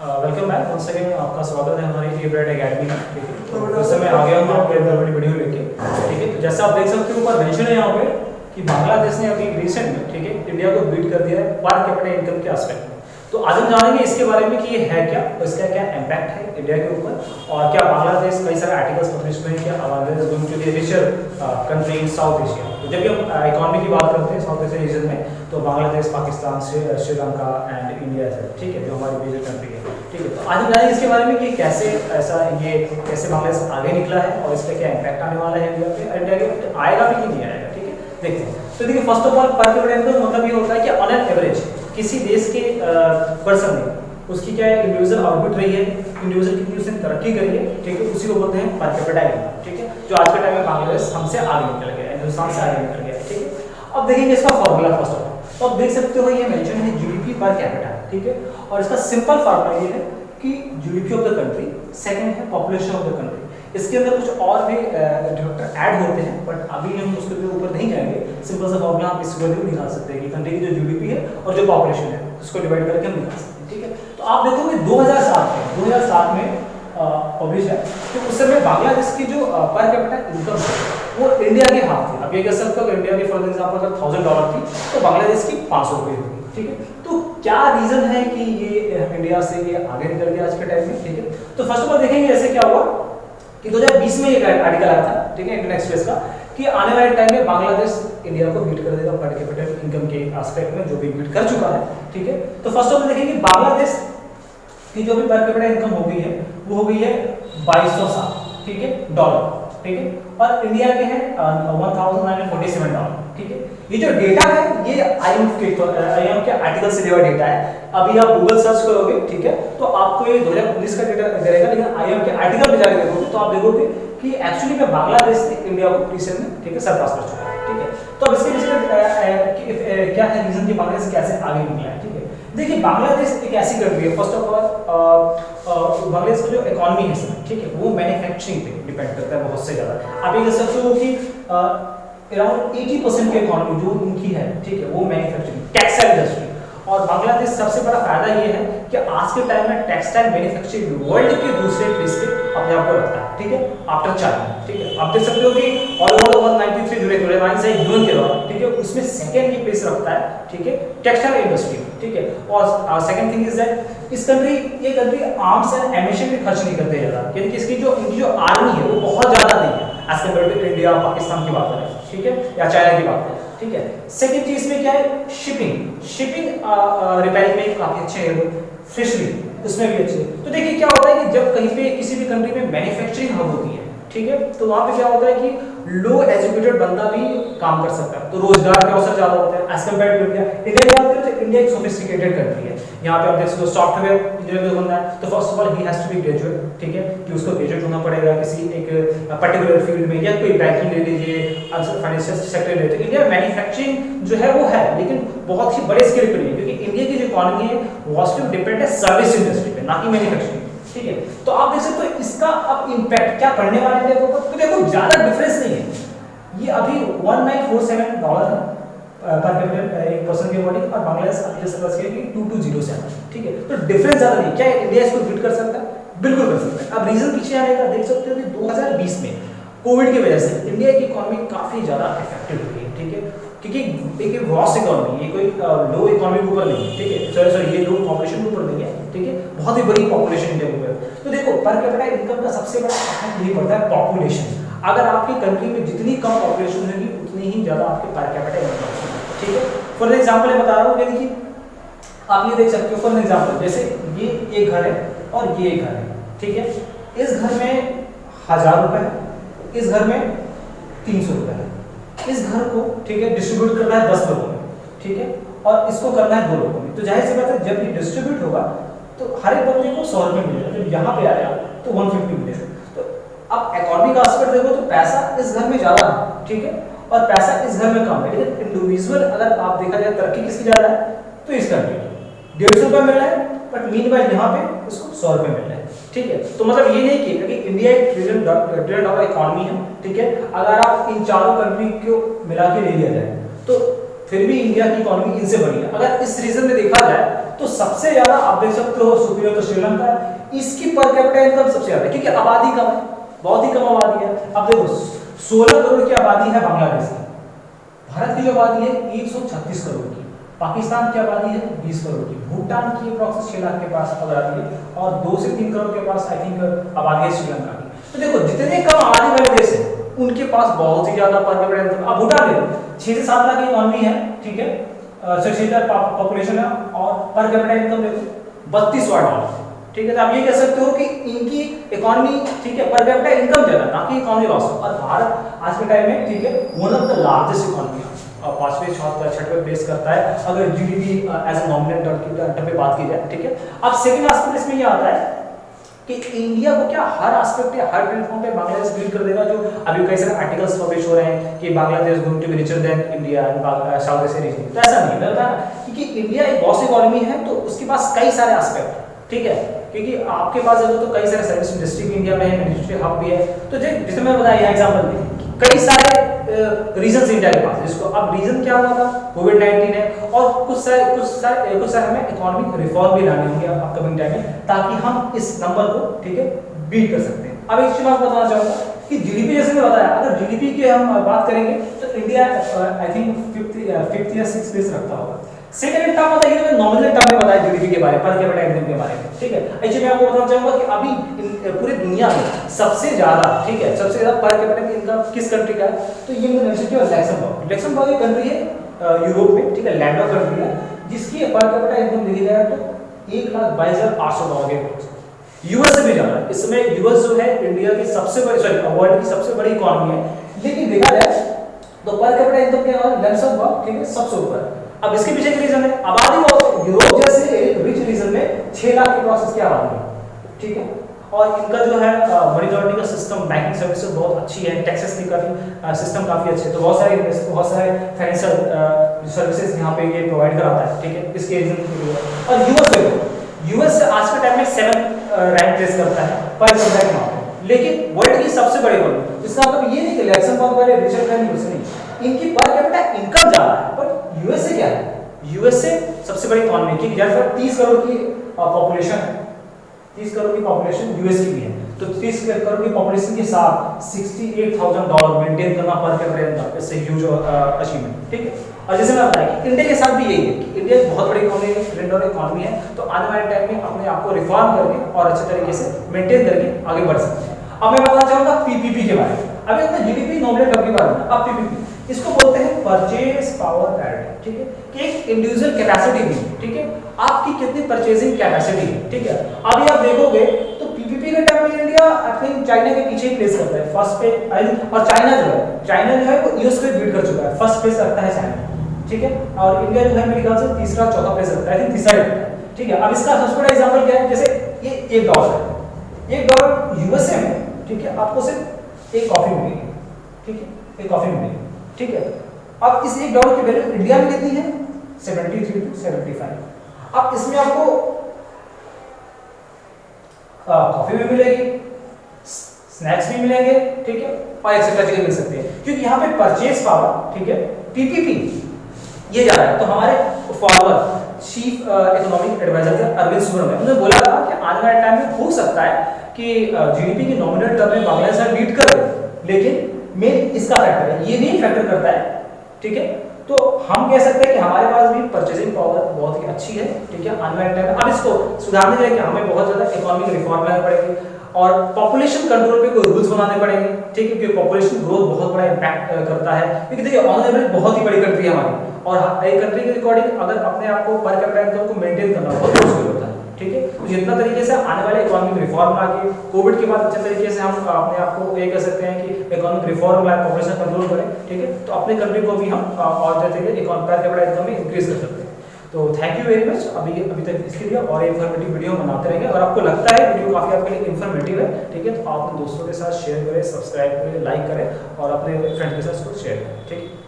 Welcome back once again. आपका स्वागत है हमारी फेवरेट एकेडमी में। ठीक है, तो वैसे मैं आ गया हूँ आपके अंदर बड़ी वीडियो लेके। ठीक है, तो जैसा आप देख सकते हो ऊपर मेंशन है यहाँ पे कि बांग्लादेश ने अभी रिसेंट में ठीक है इंडिया को बीट कर दिया है पर कैपिटा इनकम के एस्पेक्ट में। तो आज हम जानेंगे इसके बारे में कि ये है क्या, इसका क्या इम्पैक्ट है इंडिया के ऊपर और क्या बांग्लादेश कई सारे आर्टिकल्स पब्लिश हुए हैं, क्या Bangladesh going to be richer country in South Asia. तो जब भी हम इकोनॉमी की बात करते हैं साउथ एशिया रीजन में तो बांग्लादेश, पाकिस्तान, श्रीलंका एंड इंडिया से, ठीक है, जो हमारी मेजर कंट्री है। ठीक है, तो आज हम जानेंगे इसके बारे में कि कैसे कैसे बांग्लादेश आगे निकला है और इसका क्या इम्पैक्ट आने वाला है इंडिया पे, इंडिया के आएगा भी कि नहीं आएगा। ठीक है, देखते हैं। तो देखिए, first of all per capita income मतलब ये होता है कि ऑन एन एवरेज किसी देश के पर्सन ने उसकी क्या है इंडिविजुअल आउटपुट रही है, इंडिविजुअल कितनी उसने तरक्की करी है, ठीक है, उसी को बोलते हैं पर कैपिटा इनकम। ठीक है, जो आज के टाइम में बांग्लादेश हमसे आगे निकल गया, हिंदुस्तान से आगे निकल गया। ठीक है, अब देखेंगे इसका फॉर्मूला फर्स्ट ऑफ ऑल। तो आप देख सकते हो ये मेंशन है जीडीपी पर कैपिटा। ठीक है, और इसका सिंपल फार्मूला ये है कि GDP of the country, second है पॉपुलेशन ऑफ द कंट्री। इसके अंदर कुछ और भी फैक्टर ऐड होते हैं बट अभी हम उसके ऊपर नहीं जाएंगे। सिंपल सा फॉर्मूला आप इस वैल्यू निकाल सकते हैं कि कंट्री की जो जीडीपी है और जो पॉपुलेशन है उसको डिवाइड करके हम निकाल सकते हैं। ठीक है, तो आप देखोगे 2007 में पब्लिश है, तो उस समय बांग्लादेश की जो पर कैपिटा इनकम है वो इंडिया के हाफ थी। अब ये कह सकते हो कि इंडिया की फॉर एग्जांपल अगर $1000 थी तो बांग्लादेश की 500 रुपये होगी। ठीक है, तो क्या रीजन है कि ये इंडिया से ये आगे निकल गया आज के टाइम में। ठीक है, तो फर्स्ट ऑफ ऑल देखेंगे ऐसे क्या हुआ कि 2020 में एक आर्टिकल आया था, ठीक है, इंडियन एक्सप्रेस का, कि आने वाले टाइम में बांग्लादेश इंडिया को बीट कर देगा पर कैपिटल इनकम के एस्पेक्ट में, जो भी बीट कर चुका है। ठीक है, तो फर्स्ट ऑफ ऑल देखेंगे बांग्लादेश की जो भी पर कैपिटा इनकम हो गई है वो हो गई है 2207, ठीक है, डॉलर। ठीक है, और इंडिया के हैं $1947। ठीक है, ये जो डेटा है ये आईएमएफ के आर्टिकल से लिया डेटा है। अभी आप गूगल सर्च करोगे, ठीक है, तो आपको ये 2019 का डेटा मिलेगा, लेकिन आईएमएफ के आर्टिकल में जाकर देखोगे तो आप देखोगे कि एक्चुअली में बांग्लादेश से इंडिया को रिसेंट में, ठीक है, सरपास कर चुका है। ठीक है, तो अब इसके पीछे क्या है रीजन कि बांग्लादेश कैसे आगे निकला है। ठीक है, देखिए बांग्लादेश एक ऐसी कंट्री है, फर्स्ट ऑफ ऑल बांग्लादेश का जो इकोनॉमी है, ठीक है, वो मैन्युफैक्चरिंग पे डिपेंड करता है बहुत से ज्यादा। आप ये कह सकते हो कि अराउंड 80% की इकोनॉमी जो उनकी है, ठीक है, वो मैन्युफैक्चरिंग, टेक्सटाइल इंडस्ट्री। और बांग्लादेश सबसे बड़ा फायदा ये है कि आज के टाइम में टेक्सटाइल मैन्युफैक्चरिंग वर्ल्ड के दूसरे प्लेस पे अपने आप को रखता है। ठीक है, आफ्टर चाइना। ठीक है, आप देख सकते हो कि ऑल ओवर 193 जुड़े से यूएन के द्वारा, ठीक है, उसमें सेकंड ये प्लेस रखता है। ठीक है, टेक्सटाइल इंडस्ट्री। ठीक है, और सेकंड थिंग इज दैट ये कंट्री आर्म्स एंड एमिशन पे खर्च नहीं करते ज्यादा, यानी कि इनकी जो आर्मी है वो बहुत ज्यादा नहीं है as compare to India, Pakistan की बात करें, ठीक है, या चाइना की बात करें। ठीक है, सेकंड चीज में क्या है, शिपिंग रिपेयरिंग में काफी अच्छे हैं, फिशरी उसमें भी अच्छे। तो देखिए क्या होता है कि जब कहीं पे किसी भी कंट्री में मैन्युफैक्चरिंग हब होती है, ठीक है, तो वहां पे क्या होता है कि लो एजुकेटेड बंदा भी काम कर सकता है, तो रोजगार के अवसर ज्यादा होते हैं as compare to India. India की बात करें तो इंडिया एक सोफिस्टिकेटेड कंट्री है। यहाँ पे आप देख सकते हो सॉफ्टवेयर इंजीनियर का बंदा है तो first of all he has to be graduate. ठीक है, कि उसको ग्रेजुएट होना पड़ेगा किसी एक पर्टिकुलर फील्ड में, या कोई बैंकिंग ले लीजिए, फाइनेंशियल सेक्टर ले लीजिए। इंडिया मैन्युफैक्चरिंग जो है वो है, लेकिन बहुत ही बड़े स्केल पे नहीं, क्योंकि इंडिया की जो इकोनॉमी है मोस्टली डिपेंड है सर्विस इंडस्ट्री पे, ना कि मैन्युफैक्चरिंग। ठीक है, तो आप देख सकते हो इसका अब इंपैक्ट क्या पड़ने वाला है इंडिया के ऊपर। तो देखो ज्यादा डिफरेंस नहीं है, ये अभी $1947 पर कैपिटल एक पर्सन के बॉडी, और बांग्लादेश अभी सरपास किया कि 2207। ठीक है, तो डिफरेंस ज्यादा नहीं। क्या इंडिया इसको बीट कर सकता है? बिल्कुल कर सकता है। अब रीजन पीछे आने का देख सकते हो कि 2020 में कोविड की वजह से इंडिया की इकोनॉमी काफी ज्यादा इफेक्टेड हुई है। ठीक है, क्योंकि एक वॉस्ट इकोनॉमी, ये कोई लो इकोनॉमी के ऊपर नहीं है। ठीक है, सॉरी ये लो पॉपुलेशन के ऊपर नहीं है। ठीक है, बहुत ही बड़ी पॉपुलेशन इंडिया के ऊपर। तो देखो पर कैपिटा इनकम का सबसे बड़ा इफेक्ट ये पड़ता है पॉपुलेशन। अगर आपकी कंट्री में जितनी कम पॉपुलेशन होगी उतनी ही ज्यादा आपके पर कैपिटा इनकम होगी। ठीक है, फॉर एग्जांपल मैं बता रहा हूँ, यानी कि आप ये देख सकते हो फॉर एग्जांपल जैसे ये एक घर है और ये एक घर है। ठीक है, इस घर में 1000 रुपए है, इस घर में 300 रुपए है। इस घर को, ठीक है, डिस्ट्रीब्यूट करना है 10 लोगों में। ठीक है, और इसको करना है 2 लोगों में। तो जाहिर सी बात है जब ये डिस्ट्रीब्यूट होगा तो हर एक बंदे को 100 रुपए मिलेगा, जब यहाँ पे आया तो 150 मिलेगा। तो अब इकोनॉमी का एस्पेक्ट देखो तो पैसा इस घर में ज्यादा है, ठीक है, और पैसा इस घर में कम है। लेकिन इंडिविजुअल अगर आप देखा जाए तरक्की किसकी ज्यादा है तो इस कंट्री में 150 रुपए मिल रहा है, बट मीनवाइल यहाँ पे उसको 100 रुपए मिल रहा है। ठीक है, तो मतलब ये नहीं कि क्योंकि इंडिया एक ट्रिलियन डॉलर इकोनॉमी है। ठीक है, अगर आप इन चारों कंट्री को मिला के ले लिया जाए तो फिर भी इंडिया की इकोनॉमी इनसे बड़ी है। अगर इस रीजन में देखा जाए तो सबसे ज्यादा आप देख सकते हो सुपीरियर तो श्रीलंका है, इसकी पर कैपिटा इनकम सबसे ज्यादा है क्योंकि आबादी कम है, बहुत ही कम आबादी है। अब देखो 16 करोड़ की आबादी है बांग्लादेश की, भारत की जो आबादी है 136 करोड़ की, पाकिस्तान की आबादी है 20 करोड़ की, भूटान की अप्रॉक्स 6 लाख के पास आबादी है और 2 से 3 करोड़ के पास आई थिंक आबादी है श्रीलंका की। तो देखो जितने कम आबादी वाले देश है उनके पास बहुत ही ज्यादा पर कैपिटा इनकम। अब भूटान देखो 6 से 7 लाख की इकोनॉमी है, ठीक है, 6 पॉपुलेशन है और पर कैपिटा इनकम देखो $32, ठीक है। तो आप ये कह सकते हो कि इनकी इकोनॉमी, ठीक है, पर कैपिटा इनकम ज्यादा ना कि इकोनॉमी लॉस। और भारत आज के टाइम में, ठीक है, one of the largest economy और 5वें 6वें प्लेस करता है अगर GDP as a nominal term पे बात की जाए, ठीक है। अब सेकंड एस्पेक्ट इसमें ये आता है कि इंडिया को क्या हर एस्पेक्ट या हर प्लेटफॉर्म पे बांग्लादेश बीट कर देगा, जो अभी कई सारे आर्टिकल्स पब्लिश हो रहे हैं कि Bangladesh going to be richer than India and South Asia region. तो ऐसा नहीं है, क्योंकि इंडिया एक बहुत इकोनॉमी है तो उसके पास कई सारे एस्पेक्ट, ठीक है, क्योंकि आपके पास अगर तो कई सारे सर्विस इंडस्ट्री भी इंडिया में है, इंडस्ट्री हब भी है। तो जैसे मैं बताया एग्जांपल में कई सारे रीजन इंडिया के पास, जिसको अब रीजन क्या हुआ था, कोविड-19 है और कुछ सारे हमें इकोनॉमिक रिफॉर्म भी लाने होंगे अपकमिंग टाइम में ताकि हम इस नंबर को, ठीक है, बीट कर सकते हैं। अब एक चीज मैं आपको बताना चाहूंगा कि जीडीपी जैसे मैं बताया, अगर जीडीपी की हम बात करेंगे तो इंडिया आई थिंक 5th या 6th प्लेस रखता होगा। सेकंड टर्म बताइए, मैं नॉमिनल टर्म में बताया जीडीपी के बारे में, पर कैपिटा इनकम के बारे में, ठीक है। एक्चुअली मैं आपको बताना चाहूंगा कि अभी पूरी दुनिया में सबसे ज्यादा, ठीक है, सबसे ज्यादा पर कैपिटा इनकम किस कंट्री का है, तो ये मैंने मेंशन किया लक्समबर्ग। लक्समबर्ग एक कंट्री है यूरोप में, ठीक है, लैंड ऑफ कंट्री है, जिसकी पर कैपिटा इनकम देखी जाए तो $1,22,800 है। यूएस से भी ज्यादा है। इस समय यूएस जो है इंडिया की सबसे बड़ी, सॉरी वर्ल्ड की सबसे बड़ी इकोनॉमी है, लेकिन देखा जाए तो पर कैपिटा इनकम के लक्समबर्ग, ठीक है, सबसे ऊपर है। अब इसके पीछे का रीजन है आबादी बहुत, यूरोप जैसे एक रिच रीजन में 6 लाख की प्रोसेस की आबादी है, ठीक है, और इनका जो है मनी लॉन्ड्रिंग का सिस्टम, बैंकिंग सर्विसेज बहुत अच्छी है, टैक्सेस की काफी सिस्टम काफी अच्छे, तो बहुत सारे फाइनेंशियल सर्विसेज यहाँ पे ये प्रोवाइड कराता है, ठीक है, इसके रीजन। और यूएस देखो, यूएस आज के टाइम में 7 रैंक प्लेस करता है पर कैपिटा के मामले में, लेकिन वर्ल्ड की सबसे बड़ी इकोनॉमी। इसका मतलब ये नहीं कि लक्समबर्ग वाले रिचर का नहीं, उससे नहीं, इनकी पर कैपिटा इनकम ज्यादा है, पर यूएस से क्या है, यूएस से सबसे बड़ी इकोनॉमी की, जैसे 30 करोड़ की पॉपुलेशन है, 30 करोड़ की पॉपुलेशन यूएस की भी है, तो 30 करोड़ की पॉपुलेशन के साथ $68,000 मेंटेन करना पर कैपिटा इनकम, इससे ह्यूज अचीवमेंट, ठीक है। और जैसे मैं बताया कि इंडिया के साथ भी यही है कि इंडिया एक बहुत बड़ी इकोनॉमी है, ट्रेंड और इकोनॉमी है, तो आने वाले टाइम में अपने आप को रिफॉर्म करके और अच्छे तरीके से मेंटेन करके आगे बढ़ सकते हैं। अब मैं बताना चाहूंगा पीपीपी के बारे में। अभी अपने जीडीपी नॉमिनल टर्म के बारे में, अब पीपीपी इसको बोलते हैं परचेज पावर पैरिटी, ठीक है, कि एक इंडिविजुअल कैपेसिटी भी, ठीक है, आपकी कितनी परचेजिंग कैपेसिटी है, ठीक है। अभी आप देखोगे तो पीपीपी के टाइम में इंडिया आई थिंक चाइना के पीछे ही प्लेस करता है, फर्स्ट पे, और चाइना जो है वो यूएस को बीट कर चुका है, फर्स्ट प्लेस रखता है चाइना, ठीक है, और इंडिया जो है मेरे ख्याल से तीसरा चौथा प्लेस रखता है, आई थिंक तीसरा रखता है, ठीक है। अब इसका सबसे बड़ा एग्जांपल क्या है, जैसे ये $1 है, $1 यूएसए में, ठीक है, आपको सिर्फ एक कॉफी मिलेगी, ठीक है, एक कॉफी मिलेगी, ठीक है। अब इस $1 की वैल्यू इंडिया में कितनी है, 73 to 75। अब इसमें आपको कॉफी भी मिलेगी, स्नैक्स भी मिलेंगे, ठीक है, और एक्सेट्रा चीजें मिल सकती है, क्योंकि यहाँ पे परचेज पावर, ठीक है, पीपीपी ये जा रहा है। तो हमारे फॉर्मर चीफ इकोनॉमिक एडवाइजर थे अरविंद सुब्रमण्यम, उन्होंने बोला था कि आने वाले टाइम में हो सकता है कि जीडीपी की नॉमिनल टर्म में बांग्लादेश बीट कर दे, लेकिन मेन इसका फैक्टर है, ये भी फैक्टर करता है, ठीक है। तो हम कह सकते हैं कि हमारे पास भी परचेजिंग पावर बहुत ही अच्छी है, ठीक है, आने वाले टाइम में। अब इसको सुधारने के लिए हमें बहुत ज्यादा इकोनॉमिक रिफॉर्म लाने पड़ेंगे और पॉपुलेशन कंट्रोल पे कोई रूल्स बनाने पड़ेंगे, ठीक है, क्योंकि पॉपुलेशन ग्रोथ बहुत बड़ा इम्पैक्ट करता है, क्योंकि देखिए ऑन एवरेज बहुत ही बड़ी कंट्री है हमारी, और एक कंट्री के अकॉर्डिंग अगर अपने आप को पर कैपिटा इनकम को मेंटेन करना बहुत मुश्किल होता है, ठीक है। तो जितना तरीके से आने वाले इकोनॉमिक रिफॉर्म आके कोविड के बाद अच्छे तरीके से हम अपने आप को ये कह सकते हैं कि इकोनॉमिक रिफॉर्म लाए, पॉपुलेशन कंट्रोल करें, ठीक है, तो अपने कंट्री को भी हम और तरीके पर कैपिटा इनकम में इंक्रीज कर सकते हैं। तो थैंक यू वेरी मच अभी तक इसके लिए, और इन्फॉर्मेटिव वीडियो बनाते रहेंगे। अगर आपको लगता है वीडियो काफी आपके लिए इन्फॉर्मेटिव है, ठीक है, तो आप अपने दोस्तों के साथ शेयर करें, सब्सक्राइब करें, लाइक करें और अपने फ्रेंड के साथ इसको शेयर करें, ठीक है।